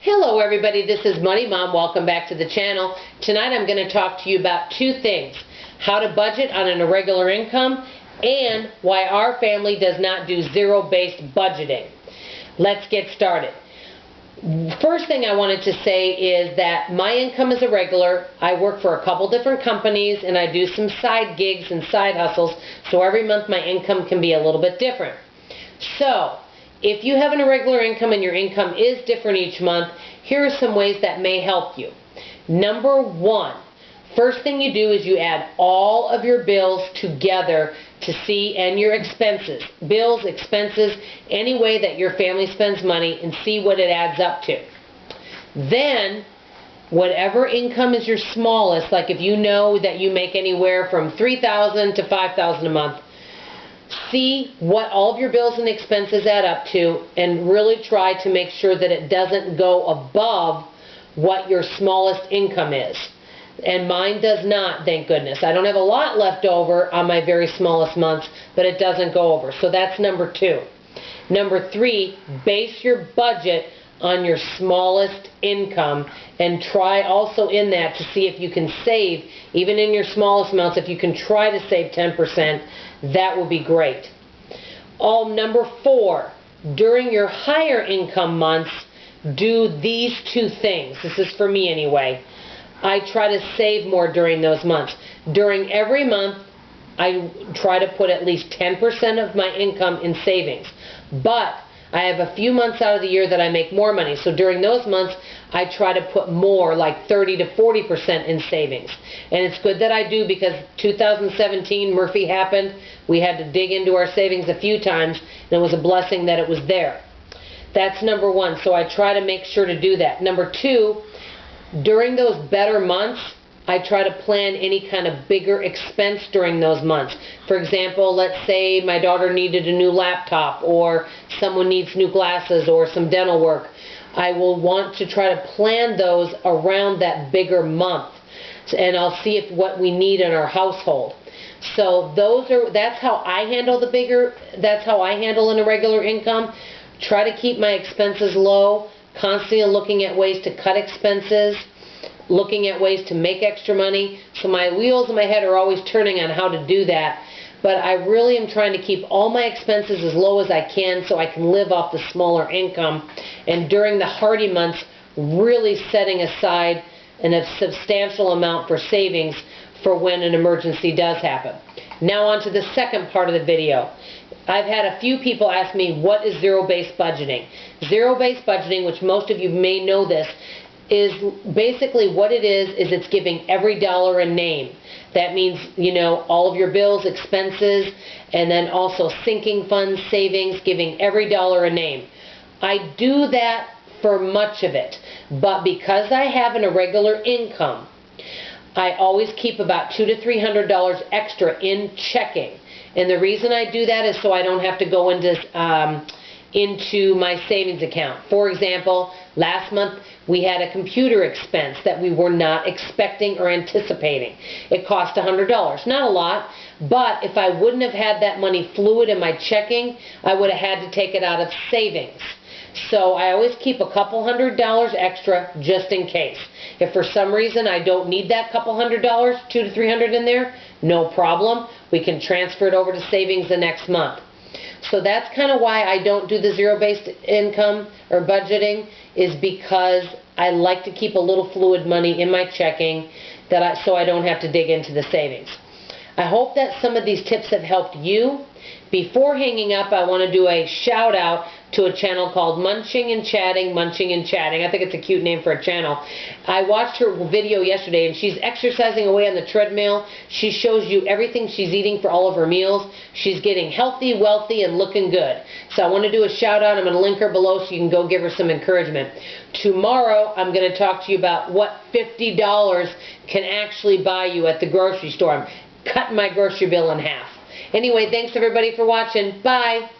Hello everybody, this is Money Mom. Welcome back to the channel. Tonight I'm going to talk to you about two things: how to budget on an irregular income and why our family does not do zero-based budgeting. Let's get started. First thing I wanted to say is that my income is irregular. I work for a couple different companies and I do some side gigs and side hustles, so every month my income can be a little bit different. So if you have an irregular income and your income is different each month, here are some ways that may help you. Number one, first thing you do is you add all of your bills together to see, and your expenses, bills, expenses, any way that your family spends money, and see what it adds up to. Then, whatever income is your smallest, like if you know that you make anywhere from $3,000 to $5,000 a month, see what all of your bills and expenses add up to and really try to make sure that it doesn't go above what your smallest income is. And mine does not, thank goodness. I don't have a lot left over on my very smallest months, but it doesn't go over. So that's number two. Number three, base your budget on your smallest income and try also in that to see if you can save, even in your smallest amounts, if you can try to save 10%, that will be great. Number four, during your higher income months, do these two things. This is for me anyway. I try to save more during those months. During every month, I try to put at least 10% of my income in savings. But I have a few months out of the year that I make more money. So during those months, I try to put more, like 30 to 40% in savings. And it's good that I do, because 2017, Murphy happened. We had to dig into our savings a few times, and it was a blessing that it was there. That's number one. So I try to make sure to do that. Number two, during those better months, I try to plan any kind of bigger expense during those months. For example, let's say my daughter needed a new laptop, or someone needs new glasses, or some dental work. I will want to try to plan those around that bigger month, and I'll see if what we need in our household. So that's how I handle that's how I handle an irregular income. Try to keep my expenses low, constantly looking at ways to cut expenses, looking at ways to make extra money. So my wheels in my head are always turning on how to do that. But I really am trying to keep all my expenses as low as I can so I can live off the smaller income. And during the hardy months, really setting aside a substantial amount for savings for when an emergency does happen. Now on to the second part of the video. I've had a few people ask me, what is zero-based budgeting? Zero-based budgeting, which most of you may know this, is basically what it is it's giving every dollar a name. That means, all of your bills, expenses, and then also sinking funds, savings, giving every dollar a name. I do that for much of it, but because I have an irregular income, I always keep about $200 to $300 extra in checking. And the reason I do that is so I don't have to go into my savings account. For example, last month we had a computer expense that we were not expecting or anticipating. It cost $100. Not a lot, but if I wouldn't have had that money fluid in my checking, I would have had to take it out of savings. So I always keep a couple $100 extra just in case. If for some reason I don't need that couple $100, $200 to $300 in there, no problem. We can transfer it over to savings the next month. So that's kind of why I don't do the zero-based income or budgeting, is because I like to keep a little fluid money in my checking so I don't have to dig into the savings. I hope that some of these tips have helped you. Before hanging up, I want to do a shout out to a channel called Munching and Chatting, Munching and Chatting. I think it's a cute name for a channel. I watched her video yesterday, and she's exercising away on the treadmill. She shows you everything she's eating for all of her meals. She's getting healthy, wealthy, and looking good. So I want to do a shout out. I'm going to link her below so you can go give her some encouragement. Tomorrow, I'm going to talk to you about what $50 can actually buy you at the grocery store. I'm cutting my grocery bill in half. Anyway, thanks everybody for watching. Bye.